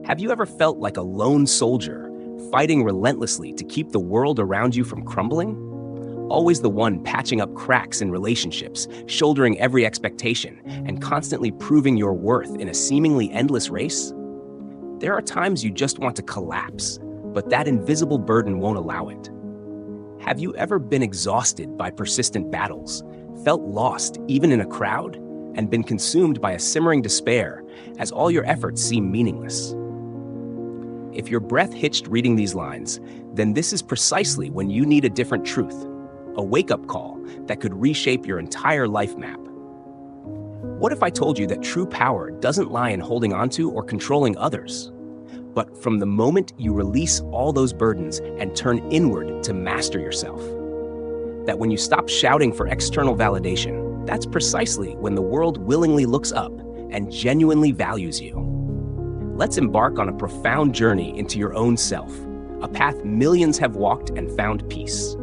Have you ever felt like a lone soldier, fighting relentlessly to keep the world around you from crumbling? Always the one patching up cracks in relationships, shouldering every expectation, and constantly proving your worth in a seemingly endless race? There are times you just want to collapse, but that invisible burden won't allow it. Have you ever been exhausted by persistent battles, felt lost even in a crowd, and been consumed by a simmering despair as all your efforts seem meaningless? If your breath hitched reading these lines, then this is precisely when you need a different truth, a wake-up call that could reshape your entire life map. What if I told you that true power doesn't lie in holding onto or controlling others, but from the moment you release all those burdens and turn inward to master yourself? That when you stop shouting for external validation, that's precisely when the world willingly looks up and genuinely values you. Let's embark on a profound journey into your own self, a path millions have walked and found peace.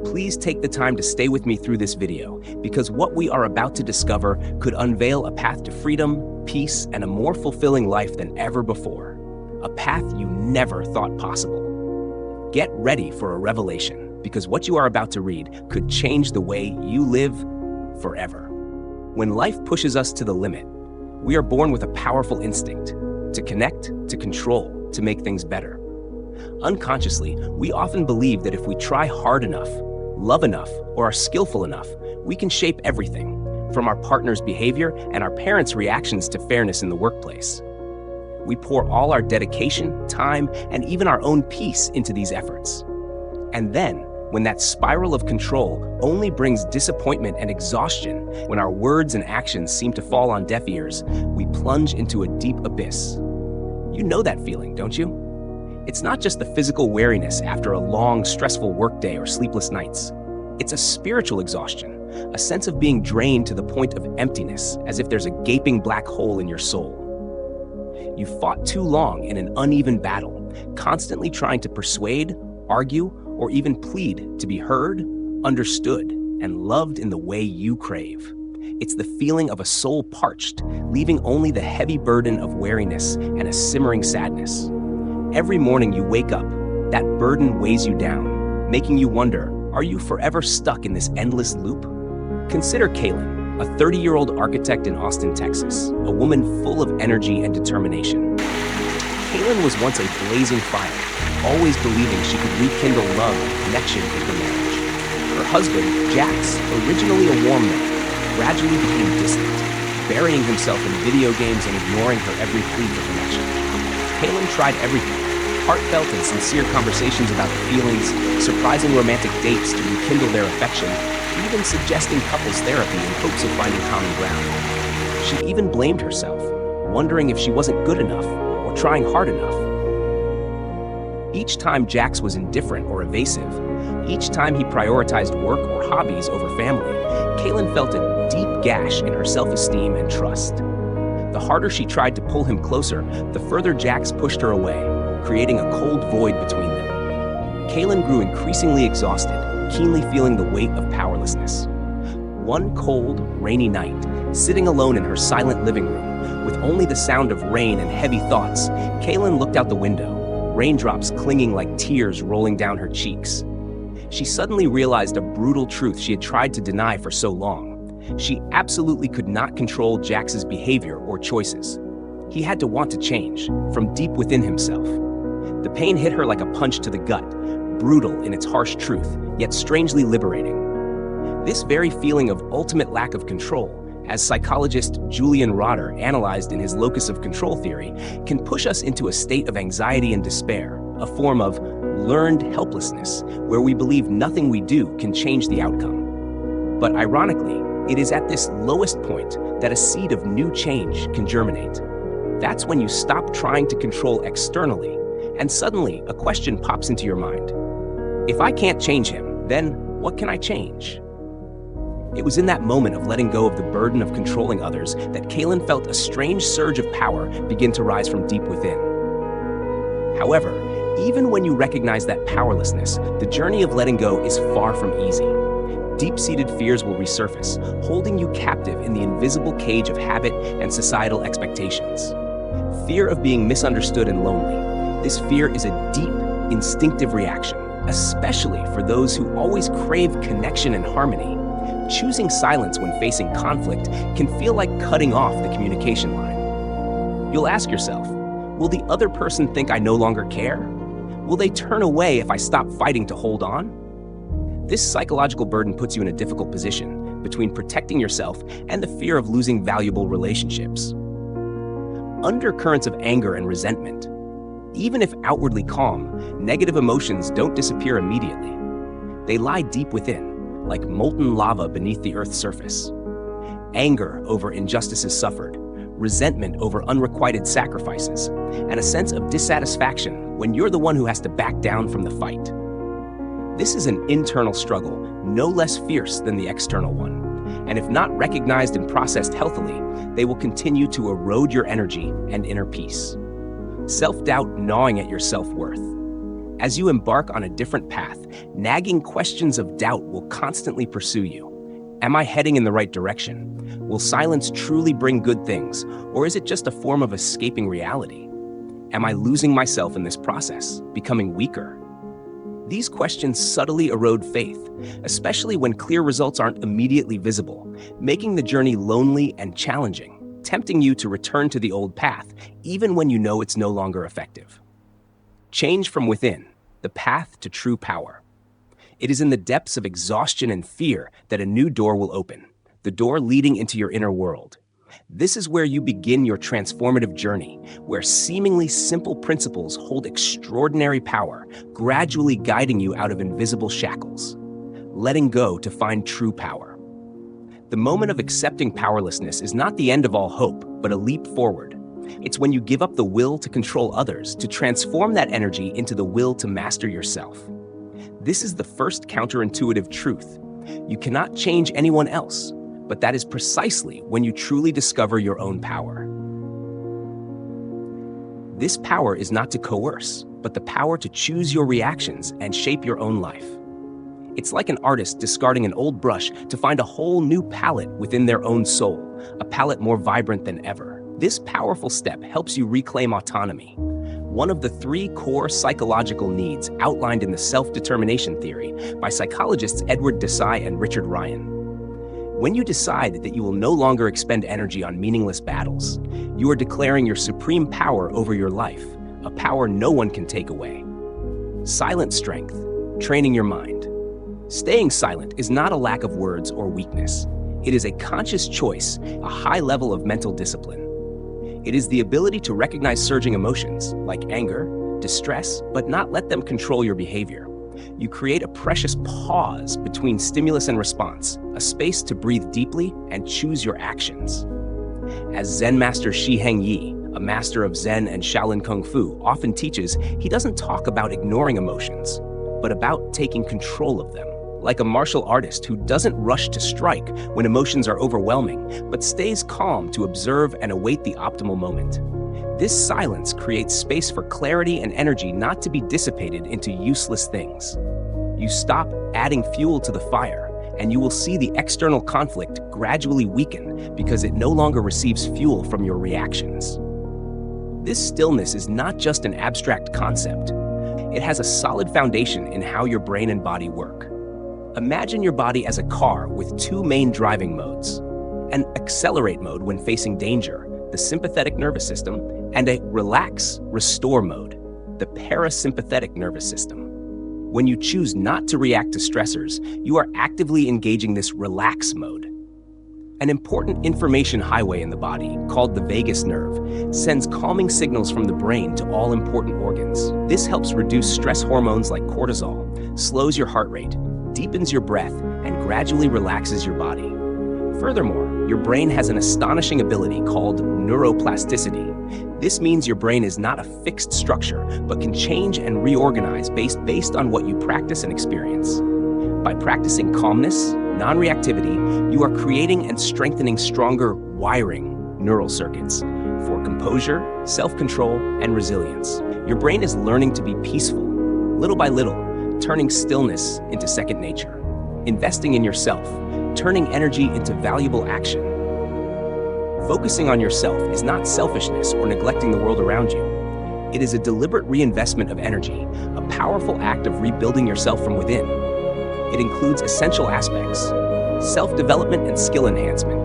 Please take the time to stay with me through this video, because what we are about to discover could unveil a path to freedom, peace, and a more fulfilling life than ever before. A path you never thought possible. Get ready for a revelation, because what you are about to read could change the way you live forever. When life pushes us to the limit, we are born with a powerful instinct to connect, to control, to make things better. Unconsciously, we often believe that if we try hard enough, love enough, or are skillful enough, we can shape everything, from our partner's behavior and our parents' reactions to fairness in the workplace. We pour all our dedication, time, and even our own peace into these efforts. And then, when that spiral of control only brings disappointment and exhaustion, when our words and actions seem to fall on deaf ears, we plunge into a deep abyss. You know that feeling, don't you? It's not just the physical weariness after a long, stressful workday or sleepless nights. It's a spiritual exhaustion, a sense of being drained to the point of emptiness, as if there's a gaping black hole in your soul. You fought too long in an uneven battle, constantly trying to persuade, argue, or even plead to be heard, understood, and loved in the way you crave. It's the feeling of a soul parched, leaving only the heavy burden of weariness and a simmering sadness. Every morning you wake up, that burden weighs you down, making you wonder, are you forever stuck in this endless loop? Consider Kaylin, a 30-year-old architect in Austin, Texas, a woman full of energy and determination. Kaylin was once a blazing fire, always believing she could rekindle love and connection in her marriage. Her husband, Jax, originally a warm man, gradually became distant, burying himself in video games and ignoring her every plea for connection. Kaylin tried everything, heartfelt and sincere conversations about the feelings, surprising romantic dates to rekindle their affection, even suggesting couples therapy in hopes of finding common ground. She even blamed herself, wondering if she wasn't good enough or trying hard enough. Each time Jax was indifferent or evasive, each time he prioritized work or hobbies over family, Kaylin felt a deep gash in her self-esteem and trust. The harder she tried to pull him closer, the further Jax pushed her away, creating a cold void between them. Kaylin grew increasingly exhausted, keenly feeling the weight of powerlessness. One cold, rainy night, sitting alone in her silent living room, with only the sound of rain and heavy thoughts, Kaylin looked out the window, raindrops clinging like tears rolling down her cheeks. She suddenly realized a brutal truth she had tried to deny for so long. She absolutely could not control Jax's behavior or choices. He had to want to change, from deep within himself. The pain hit her like a punch to the gut, brutal in its harsh truth, yet strangely liberating. This very feeling of ultimate lack of control, as psychologist Julian Rotter analyzed in his locus of control theory, can push us into a state of anxiety and despair, a form of learned helplessness, where we believe nothing we do can change the outcome. But ironically, it is at this lowest point that a seed of new change can germinate. That's when you stop trying to control externally, and suddenly a question pops into your mind. If I can't change him, then what can I change? It was in that moment of letting go of the burden of controlling others that Kaylin felt a strange surge of power begin to rise from deep within. However, even when you recognize that powerlessness, the journey of letting go is far from easy. Deep-seated fears will resurface, holding you captive in the invisible cage of habit and societal expectations. Fear of being misunderstood and lonely. This fear is a deep, instinctive reaction, especially for those who always crave connection and harmony. Choosing silence when facing conflict can feel like cutting off the communication line. You'll ask yourself, will the other person think I no longer care? Will they turn away if I stop fighting to hold on? This psychological burden puts you in a difficult position between protecting yourself and the fear of losing valuable relationships. Undercurrents of anger and resentment. Even if outwardly calm, negative emotions don't disappear immediately. They lie deep within, like molten lava beneath the Earth's surface. Anger over injustices suffered, resentment over unrequited sacrifices, and a sense of dissatisfaction when you're the one who has to back down from the fight. This is an internal struggle, no less fierce than the external one, and if not recognized and processed healthily, they will continue to erode your energy and inner peace. Self-doubt gnawing at your self-worth. As you embark on a different path, nagging questions of doubt will constantly pursue you. Am I heading in the right direction? Will silence truly bring good things, or is it just a form of escaping reality? Am I losing myself in this process, becoming weaker? These questions subtly erode faith, especially when clear results aren't immediately visible, making the journey lonely and challenging, tempting you to return to the old path, even when you know it's no longer effective. Change from within, the path to true power. It is in the depths of exhaustion and fear that a new door will open, the door leading into your inner world. This is where you begin your transformative journey, where seemingly simple principles hold extraordinary power, gradually guiding you out of invisible shackles. Letting go to find true power. The moment of accepting powerlessness is not the end of all hope, but a leap forward. It's when you give up the will to control others, to transform that energy into the will to master yourself. This is the first counterintuitive truth. You cannot change anyone else, but that is precisely when you truly discover your own power. This power is not to coerce, but the power to choose your reactions and shape your own life. It's like an artist discarding an old brush to find a whole new palette within their own soul, a palette more vibrant than ever. This powerful step helps you reclaim autonomy, one of the 3 core psychological needs outlined in the self-determination theory by psychologists Edward Desai and Richard Ryan. When you decide that you will no longer expend energy on meaningless battles, you are declaring your supreme power over your life, a power no one can take away. Silent strength, training your mind. Staying silent is not a lack of words or weakness. It is a conscious choice, a high level of mental discipline. It is the ability to recognize surging emotions, like anger, distress, but not let them control your behavior. You create a precious pause between stimulus and response, a space to breathe deeply and choose your actions. As Zen Master Shi Heng Yi, a master of Zen and Shaolin Kung Fu, often teaches, he doesn't talk about ignoring emotions, but about taking control of them. Like a martial artist who doesn't rush to strike when emotions are overwhelming, but stays calm to observe and await the optimal moment. This silence creates space for clarity and energy not to be dissipated into useless things. You stop adding fuel to the fire, and you will see the external conflict gradually weaken because it no longer receives fuel from your reactions. This stillness is not just an abstract concept. It has a solid foundation in how your brain and body work. Imagine your body as a car with 2 main driving modes: an accelerate mode when facing danger, the sympathetic nervous system, and a relax, restore mode, the parasympathetic nervous system. When you choose not to react to stressors, you are actively engaging this relax mode. An important information highway in the body, called the vagus nerve, sends calming signals from the brain to all important organs. This helps reduce stress hormones like cortisol, slows your heart rate, deepens your breath, and gradually relaxes your body. Furthermore, your brain has an astonishing ability called neuroplasticity. This means your brain is not a fixed structure, but can change and reorganize based on what you practice and experience. By practicing calmness, non-reactivity, you are creating and strengthening stronger wiring neural circuits for composure, self-control, and resilience. Your brain is learning to be peaceful, little by little, turning stillness into second nature, investing in yourself, turning energy into valuable action. Focusing on yourself is not selfishness or neglecting the world around you. It is a deliberate reinvestment of energy, a powerful act of rebuilding yourself from within. It includes essential aspects: self-development and skill enhancement.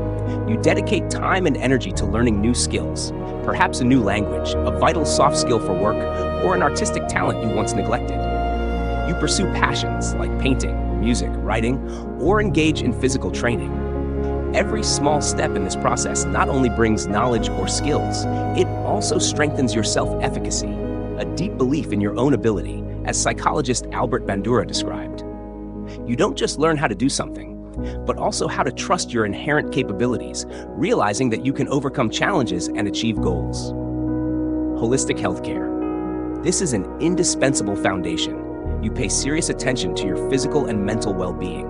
You dedicate time and energy to learning new skills, perhaps a new language, a vital soft skill for work, or an artistic talent you once neglected. You pursue passions like painting, music, writing, or engage in physical training. Every small step in this process not only brings knowledge or skills, it also strengthens your self-efficacy, a deep belief in your own ability, as psychologist Albert Bandura described. You don't just learn how to do something, but also how to trust your inherent capabilities, realizing that you can overcome challenges and achieve goals. Holistic healthcare. This is an indispensable foundation. You pay serious attention to your physical and mental well-being.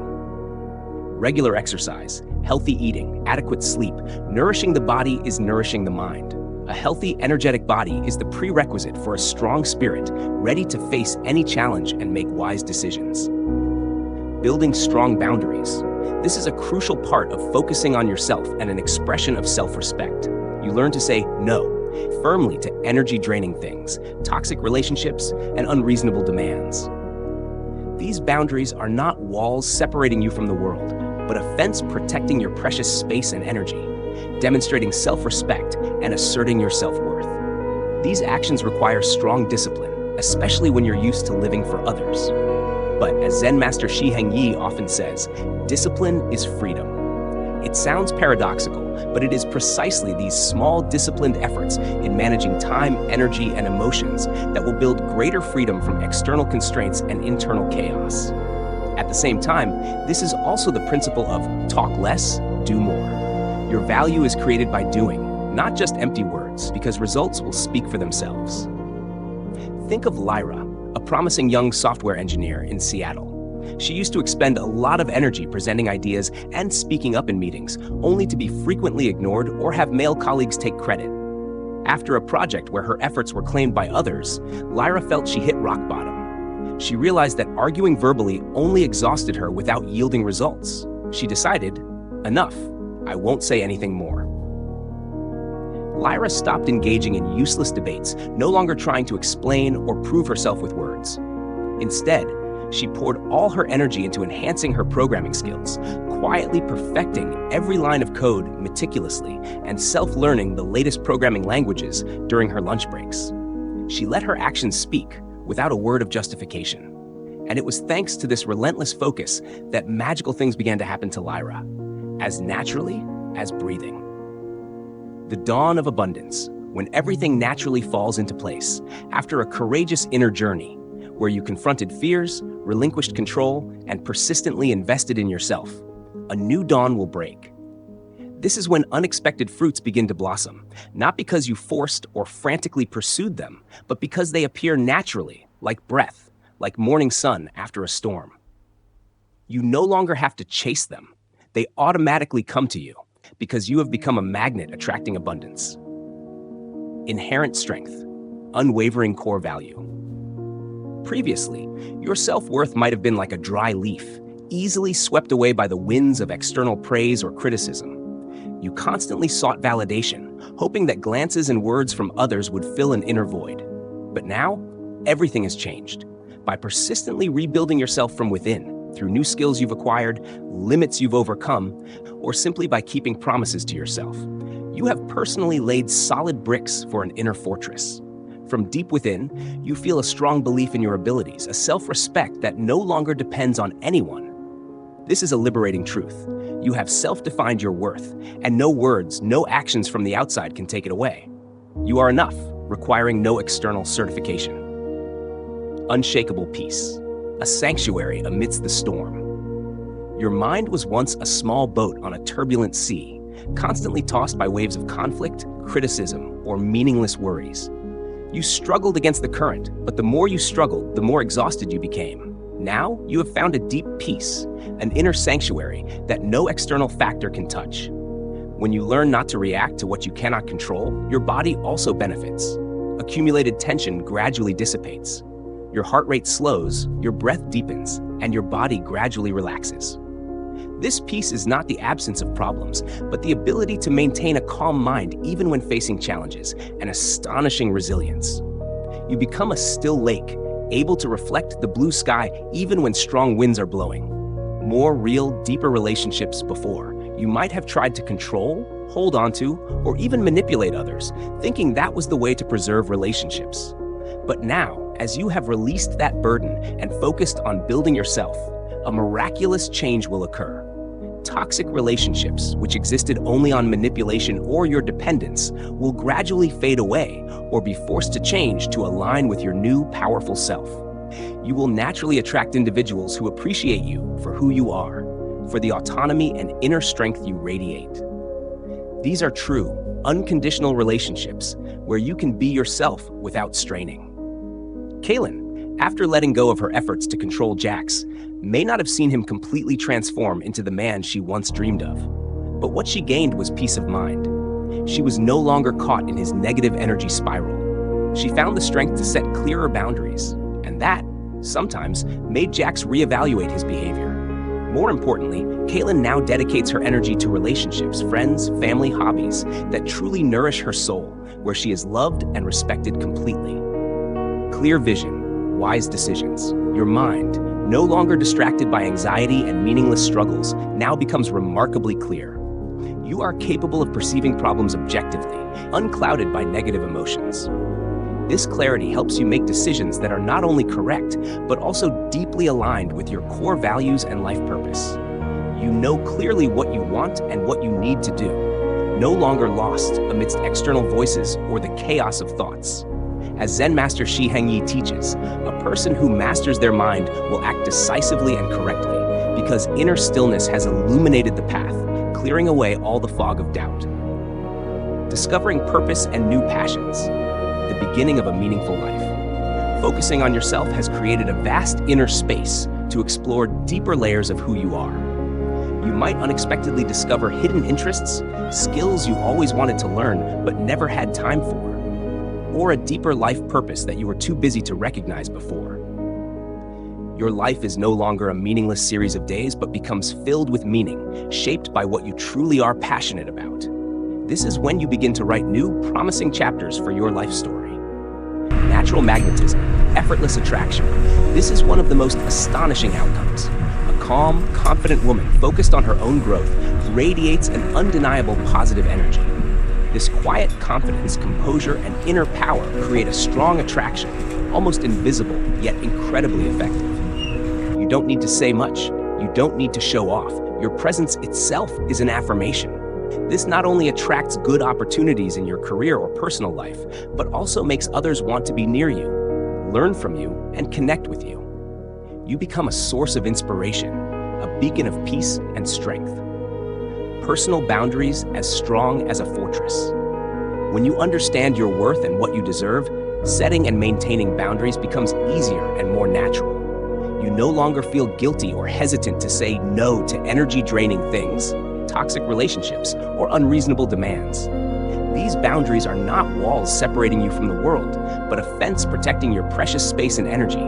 Regular exercise, healthy eating, adequate sleep, nourishing the body is nourishing the mind. A healthy, energetic body is the prerequisite for a strong spirit, ready to face any challenge and make wise decisions. Building strong boundaries. This is a crucial part of focusing on yourself and an expression of self-respect. You learn to say no firmly to energy-draining things, toxic relationships, and unreasonable demands. These boundaries are not walls separating you from the world, but a fence protecting your precious space and energy, demonstrating self-respect and asserting your self-worth. These actions require strong discipline, especially when you're used to living for others. But as Zen Master Shi Heng Yi often says, discipline is freedom. It sounds paradoxical, but it is precisely these small disciplined efforts in managing time, energy, and emotions that will build greater freedom from external constraints and internal chaos. At the same time, this is also the principle of talk less, do more. Your value is created by doing, not just empty words, because results will speak for themselves. Think of Lyra, a promising young software engineer in Seattle. She used to expend a lot of energy presenting ideas and speaking up in meetings, only to be frequently ignored or have male colleagues take credit. After a project where her efforts were claimed by others, Lyra felt she hit rock bottom. She realized that arguing verbally only exhausted her without yielding results. She decided, enough, I won't say anything more. Lyra stopped engaging in useless debates, no longer trying to explain or prove herself with words. Instead, she poured all her energy into enhancing her programming skills, quietly perfecting every line of code meticulously and self-learning the latest programming languages during her lunch breaks. She let her actions speak without a word of justification. And it was thanks to this relentless focus that magical things began to happen to Lyra, as naturally as breathing. The dawn of abundance, when everything naturally falls into place, after a courageous inner journey, where you confronted fears, relinquished control, and persistently invested in yourself, a new dawn will break. This is when unexpected fruits begin to blossom, not because you forced or frantically pursued them, but because they appear naturally, like breath, like morning sun after a storm. You no longer have to chase them. They automatically come to you, because you have become a magnet attracting abundance. Inherent strength, unwavering core value. Previously, your self-worth might have been like a dry leaf, easily swept away by the winds of external praise or criticism. You constantly sought validation, hoping that glances and words from others would fill an inner void. But now, everything has changed. By persistently rebuilding yourself from within, through new skills you've acquired, limits you've overcome, or simply by keeping promises to yourself, you have personally laid solid bricks for an inner fortress. From deep within, you feel a strong belief in your abilities, a self-respect that no longer depends on anyone. This is a liberating truth. You have self-defined your worth, and no words, no actions from the outside can take it away. You are enough, requiring no external certification. Unshakable peace, a sanctuary amidst the storm. Your mind was once a small boat on a turbulent sea, constantly tossed by waves of conflict, criticism, or meaningless worries. You struggled against the current, but the more you struggled, the more exhausted you became. Now, you have found a deep peace, an inner sanctuary that no external factor can touch. When you learn not to react to what you cannot control, your body also benefits. Accumulated tension gradually dissipates. Your heart rate slows, your breath deepens, and your body gradually relaxes. This peace is not the absence of problems, but the ability to maintain a calm mind even when facing challenges, an astonishing resilience. You become a still lake, able to reflect the blue sky even when strong winds are blowing. More real, deeper relationships before. You might have tried to control, hold onto, or even manipulate others, thinking that was the way to preserve relationships. But now, as you have released that burden and focused on building yourself, a miraculous change will occur. Toxic relationships, which existed only on manipulation or your dependence, will gradually fade away or be forced to change to align with your new, powerful self. You will naturally attract individuals who appreciate you for who you are, for the autonomy and inner strength you radiate. These are true, unconditional relationships where you can be yourself without straining. Kaylin, after letting go of her efforts to control Jax, may not have seen him completely transform into the man she once dreamed of. But what she gained was peace of mind. She was no longer caught in his negative energy spiral. She found the strength to set clearer boundaries, and that, sometimes, made Jax reevaluate his behavior. More importantly, Kaylin now dedicates her energy to relationships, friends, family, hobbies that truly nourish her soul, where she is loved and respected completely. Clear vision, wise decisions. Your mind, no longer distracted by anxiety and meaningless struggles, now becomes remarkably clear. You are capable of perceiving problems objectively, unclouded by negative emotions. This clarity helps you make decisions that are not only correct, but also deeply aligned with your core values and life purpose. You know clearly what you want and what you need to do, no longer lost amidst external voices or the chaos of thoughts. As Zen Master Shi Heng Yi teaches, a person who masters their mind will act decisively and correctly, because inner stillness has illuminated the path, clearing away all the fog of doubt. Discovering purpose and new passions, the beginning of a meaningful life. Focusing on yourself has created a vast inner space to explore deeper layers of who you are. You might unexpectedly discover hidden interests, skills you always wanted to learn but never had time for, or a deeper life purpose that you were too busy to recognize before. Your life is no longer a meaningless series of days, but becomes filled with meaning, shaped by what you truly are passionate about. This is when you begin to write new, promising chapters for your life story. Natural magnetism, effortless attraction. This is one of the most astonishing outcomes. A calm, confident woman focused on her own growth radiates an undeniable positive energy. This quiet confidence, composure, and inner power create a strong attraction, almost invisible, yet incredibly effective. You don't need to say much. You don't need to show off. Your presence itself is an affirmation. This not only attracts good opportunities in your career or personal life, but also makes others want to be near you, learn from you, and connect with you. You become a source of inspiration, a beacon of peace and strength. Personal boundaries as strong as a fortress. When you understand your worth and what you deserve, setting and maintaining boundaries becomes easier and more natural. You no longer feel guilty or hesitant to say no to energy-draining things, toxic relationships, or unreasonable demands. These boundaries are not walls separating you from the world, but a fence protecting your precious space and energy,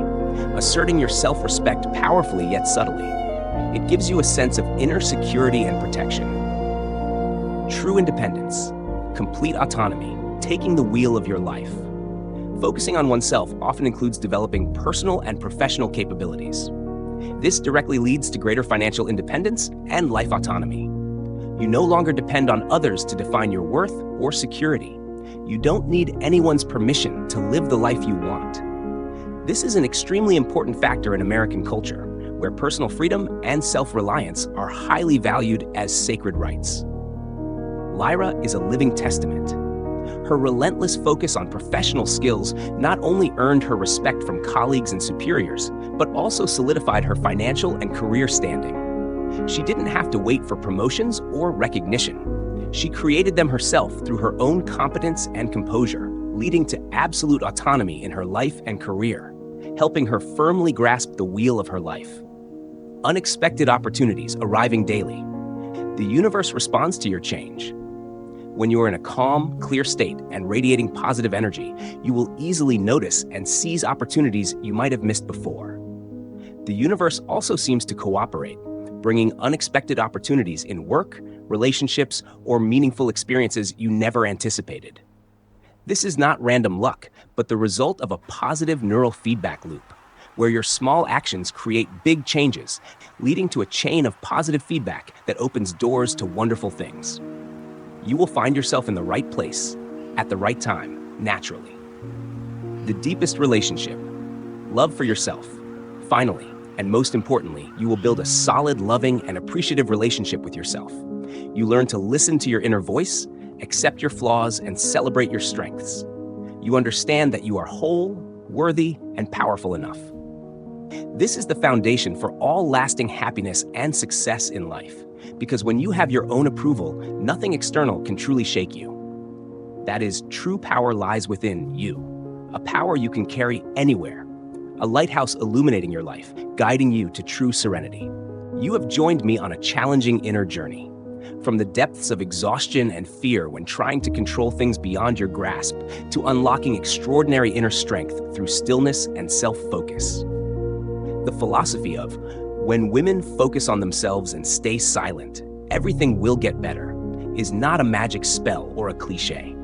asserting your self-respect powerfully yet subtly. It gives you a sense of inner security and protection. True independence, complete autonomy, taking the wheel of your life. Focusing on oneself often includes developing personal and professional capabilities. This directly leads to greater financial independence and life autonomy. You no longer depend on others to define your worth or security. You don't need anyone's permission to live the life you want. This is an extremely important factor in American culture, where personal freedom and self-reliance are highly valued as sacred rights. Lyra is a living testament. Her relentless focus on professional skills not only earned her respect from colleagues and superiors, but also solidified her financial and career standing. She didn't have to wait for promotions or recognition. She created them herself through her own competence and composure, leading to absolute autonomy in her life and career, helping her firmly grasp the wheel of her life. Unexpected opportunities arriving daily. The universe responds to your change. When you are in a calm, clear state and radiating positive energy, you will easily notice and seize opportunities you might have missed before. The universe also seems to cooperate, bringing unexpected opportunities in work, relationships, or meaningful experiences you never anticipated. This is not random luck, but the result of a positive neural feedback loop, where your small actions create big changes, leading to a chain of positive feedback that opens doors to wonderful things. You will find yourself in the right place, at the right time, naturally. The deepest relationship, love for yourself. Finally, and most importantly, you will build a solid, loving, and appreciative relationship with yourself. You learn to listen to your inner voice, accept your flaws, and celebrate your strengths. You understand that you are whole, worthy, and powerful enough. This is the foundation for all lasting happiness and success in life, because when you have your own approval, nothing external can truly shake you. That is, true power lies within you, a power you can carry anywhere, a lighthouse illuminating your life, guiding you to true serenity. You have joined me on a challenging inner journey. From the depths of exhaustion and fear when trying to control things beyond your grasp, to unlocking extraordinary inner strength through stillness and self-focus. The philosophy of, when women focus on themselves and stay silent, everything will get better, is not a magic spell or a cliche.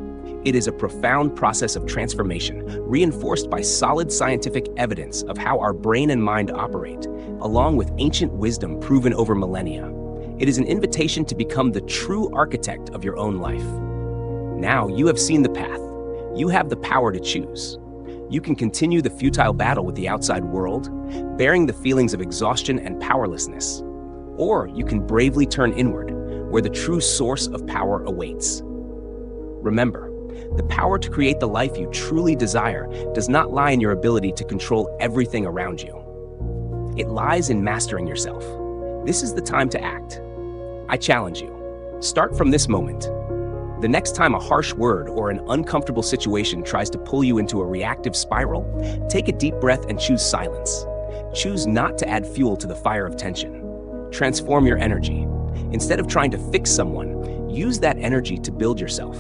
It is a profound process of transformation, reinforced by solid scientific evidence of how our brain and mind operate, along with ancient wisdom proven over millennia. It is an invitation to become the true architect of your own life. Now you have seen the path. You have the power to choose. You can continue the futile battle with the outside world, bearing the feelings of exhaustion and powerlessness. Or you can bravely turn inward, where the true source of power awaits. Remember, the power to create the life you truly desire does not lie in your ability to control everything around you. It lies in mastering yourself. This is the time to act. I challenge you. Start from this moment. The next time a harsh word or an uncomfortable situation tries to pull you into a reactive spiral, take a deep breath and choose silence. Choose not to add fuel to the fire of tension. Transform your energy. Instead of trying to fix someone, use that energy to build yourself.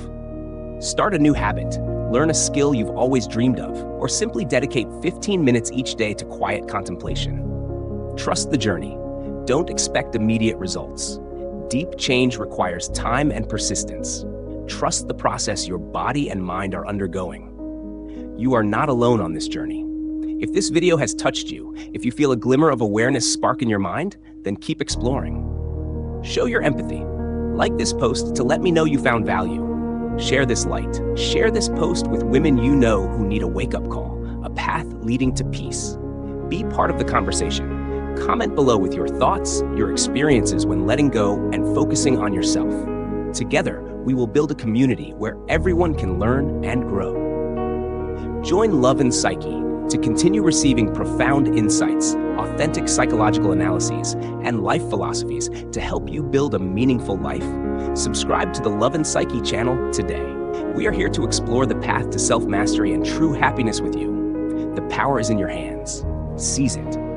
Start a new habit, learn a skill you've always dreamed of, or simply dedicate 15 minutes each day to quiet contemplation. Trust the journey. Don't expect immediate results. Deep change requires time and persistence. Trust the process your body and mind are undergoing. You are not alone on this journey. If this video has touched you, if you feel a glimmer of awareness spark in your mind, then keep exploring. Show your empathy. Like this post to let me know you found value. Share this light. Share this post with women you know who need a wake-up call, a path leading to peace. Be part of the conversation. Comment below with your thoughts, your experiences when letting go and focusing on yourself. Together, we will build a community where everyone can learn and grow. Join Love and Psyche to continue receiving profound insights, authentic psychological analyses, and life philosophies to help you build a meaningful life. Subscribe to the Love and Psyche channel today. We are here to explore the path to self-mastery and true happiness with you. The power is in your hands. Seize it.